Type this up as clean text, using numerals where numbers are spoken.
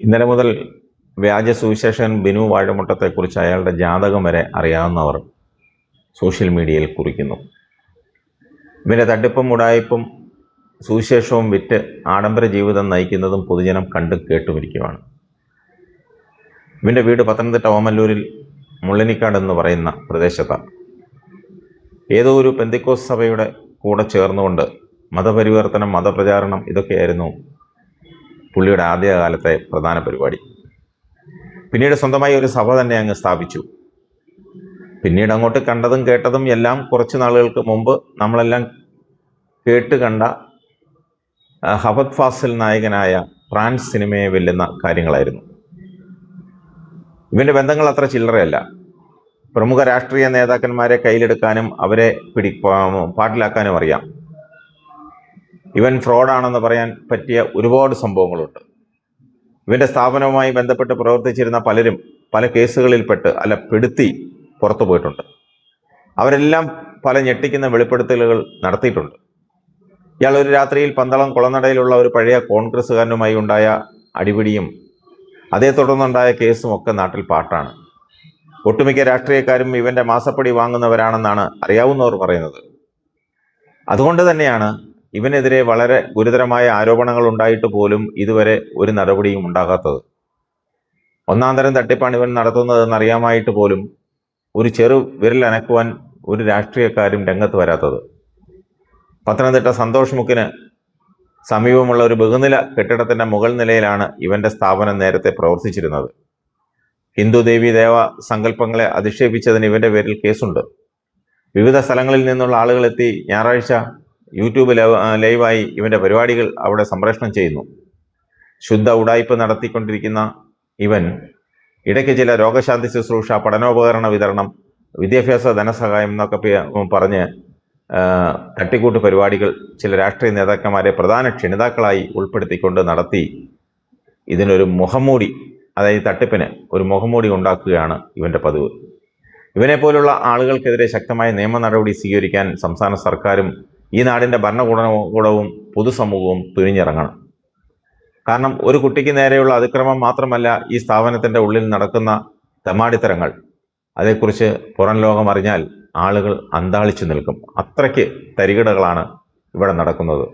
ഇന്നലെ മുതൽ വ്യാജ സുവിശേഷൻ ബിനു വാഴമുട്ടത്തെക്കുറിച്ച് അയാളുടെ ജാതകം വരെ അറിയാവുന്നവർ സോഷ്യൽ മീഡിയയിൽ കുറിക്കുന്നു. ഇവൻ്റെ തട്ടിപ്പും ഉടായിപ്പും സുവിശേഷവും വിറ്റ് ആഡംബര ജീവിതം നയിക്കുന്നതും പൊതുജനം കണ്ടും കേട്ടുമിരിക്കുകയാണ്. ഇവൻ്റെ വീട് പത്തനംതിട്ട ഓമല്ലൂരിൽ മുള്ളനിക്കാട് എന്ന് പറയുന്ന പ്രദേശത്താണ്. ഏതോ ഒരു പെന്തിക്കോസ് സഭയുടെ കൂടെ ചേർന്നുകൊണ്ട് മതപരിവർത്തനം, മതപ്രചാരണം ഇതൊക്കെയായിരുന്നു പുള്ളിയുടെ ആദ്യകാലത്തെ പ്രധാന പരിപാടി. പിന്നീട് സ്വന്തമായി ഒരു സഭ തന്നെ അങ്ങ് സ്ഥാപിച്ചു. പിന്നീട് അങ്ങോട്ട് കണ്ടതും കേട്ടതും എല്ലാം കുറച്ച് നാളുകൾക്ക് മുമ്പ് നമ്മളെല്ലാം കേട്ട് കണ്ട ഹഫദ് ഫാസിൽ നായകനായ ഫ്രാൻസ് സിനിമയെ വെല്ലുന്ന കാര്യങ്ങളായിരുന്നു. ഇവൻ്റെ ബന്ധങ്ങൾ അത്ര ചില്ലറയല്ല. പ്രമുഖ രാഷ്ട്രീയ നേതാക്കന്മാരെ കയ്യിലെടുക്കാനും അവരെ പാട്ടിലാക്കാനും അറിയാം. ഇവൻ ഫ്രോഡാണെന്ന് പറയാൻ പറ്റിയ ഒരുപാട് സംഭവങ്ങളുണ്ട്. ഇവൻ്റെ സ്ഥാപനവുമായി ബന്ധപ്പെട്ട് പ്രവർത്തിച്ചിരുന്ന പലരും പല കേസുകളിൽപ്പെട്ട് പെടുത്തി പുറത്തു പോയിട്ടുണ്ട്. അവരെല്ലാം പല ഞെട്ടിക്കുന്ന വെളിപ്പെടുത്തലുകൾ നടത്തിയിട്ടുണ്ട്. ഇയാൾ ഒരു രാത്രിയിൽ പന്തളം കുളനടയിലുള്ള ഒരു പഴയ കോൺഗ്രസ്സുകാരനുമായി ഉണ്ടായ അടിപിടിയും അതേ തുടർന്നുണ്ടായ കേസും ഒക്കെ നാട്ടിൽ പാട്ടാണ്. ഒട്ടുമിക്ക രാഷ്ട്രീയക്കാരും ഇവൻ്റെ മാസപ്പടി വാങ്ങുന്നവരാണെന്നാണ് അറിയാവുന്നവർ പറയുന്നത്. അതുകൊണ്ട് തന്നെയാണ് ഇവനെതിരെ വളരെ ഗുരുതരമായ ആരോപണങ്ങൾ ഉണ്ടായിട്ട് പോലും ഇതുവരെ ഒരു നടപടിയും ഉണ്ടാകാത്തത്. ഒന്നാം തരം തട്ടിപ്പാണ് ഇവൻ നടത്തുന്നതെന്നറിയാമായിട്ട് പോലും ഒരു ചെറു വിരലനക്കുവാൻ ഒരു രാഷ്ട്രീയക്കാരും രംഗത്ത് വരാത്തത്. പത്തനംതിട്ട സന്തോഷ് മുക്കിന് സമീപമുള്ള ഒരു ബഹുനില കെട്ടിടത്തിൻ്റെ മുകൾ നിലയിലാണ് ഇവൻ്റെ സ്ഥാപനം നേരത്തെ പ്രവർത്തിച്ചിരുന്നത്. ഹിന്ദു ദേവീ ദേവ സങ്കല്പങ്ങളെ അധിക്ഷേപിച്ചതിന് ഇവൻ്റെ പേരിൽ കേസുണ്ട്. വിവിധ സ്ഥലങ്ങളിൽ നിന്നുള്ള ആളുകളെത്തി ഞായറാഴ്ച യൂട്യൂബ് ലൈവായി ഇവൻ്റെ പരിപാടികൾ അവിടെ സംപ്രേഷണം ചെയ്യുന്നു. ശുദ്ധ ഉടായ്പ നടത്തിക്കൊണ്ടിരിക്കുന്ന ഇവൻ ഇടയ്ക്ക് ചില രോഗശാന്തി ശുശ്രൂഷ, പഠനോപകരണ വിതരണം, വിദ്യാഭ്യാസ ധനസഹായം എന്നൊക്കെ പറഞ്ഞ് തട്ടിക്കൂട്ട് പരിപാടികൾ ചില രാഷ്ട്രീയ നേതാക്കന്മാരെ പ്രധാന ക്ഷണിതാക്കളായി ഉൾപ്പെടുത്തിക്കൊണ്ട് നടത്തി ഇതിനൊരു മുഖംമൂടി, അതായത് തട്ടിപ്പിന് ഒരു മുഖംമൂടി ഉണ്ടാക്കുകയാണ് ഇവൻ്റെ പതിവ്. ഇവനെപ്പോലുള്ള ആളുകൾക്കെതിരെ ശക്തമായ നിയമ നടപടി സ്വീകരിക്കാൻ സംസ്ഥാന സർക്കാരും ഈ നാടിൻ്റെ ഭരണകൂടവും പൊതുസമൂഹവും തുനിഞ്ഞിറങ്ങണം. കാരണം ഒരു കുട്ടിക്ക് നേരെയുള്ള അതിക്രമം മാത്രമല്ല, ഈ സ്ഥാപനത്തിൻ്റെ ഉള്ളിൽ നടക്കുന്ന തെമ്മാടിത്തരങ്ങൾ, അതേക്കുറിച്ച് പുറം ലോകം അറിഞ്ഞാൽ ആളുകൾ അന്താളിച്ചു നിൽക്കും. അത്രയ്ക്ക് തരികിടകളാണ് ഇവിടെ നടക്കുന്നത്.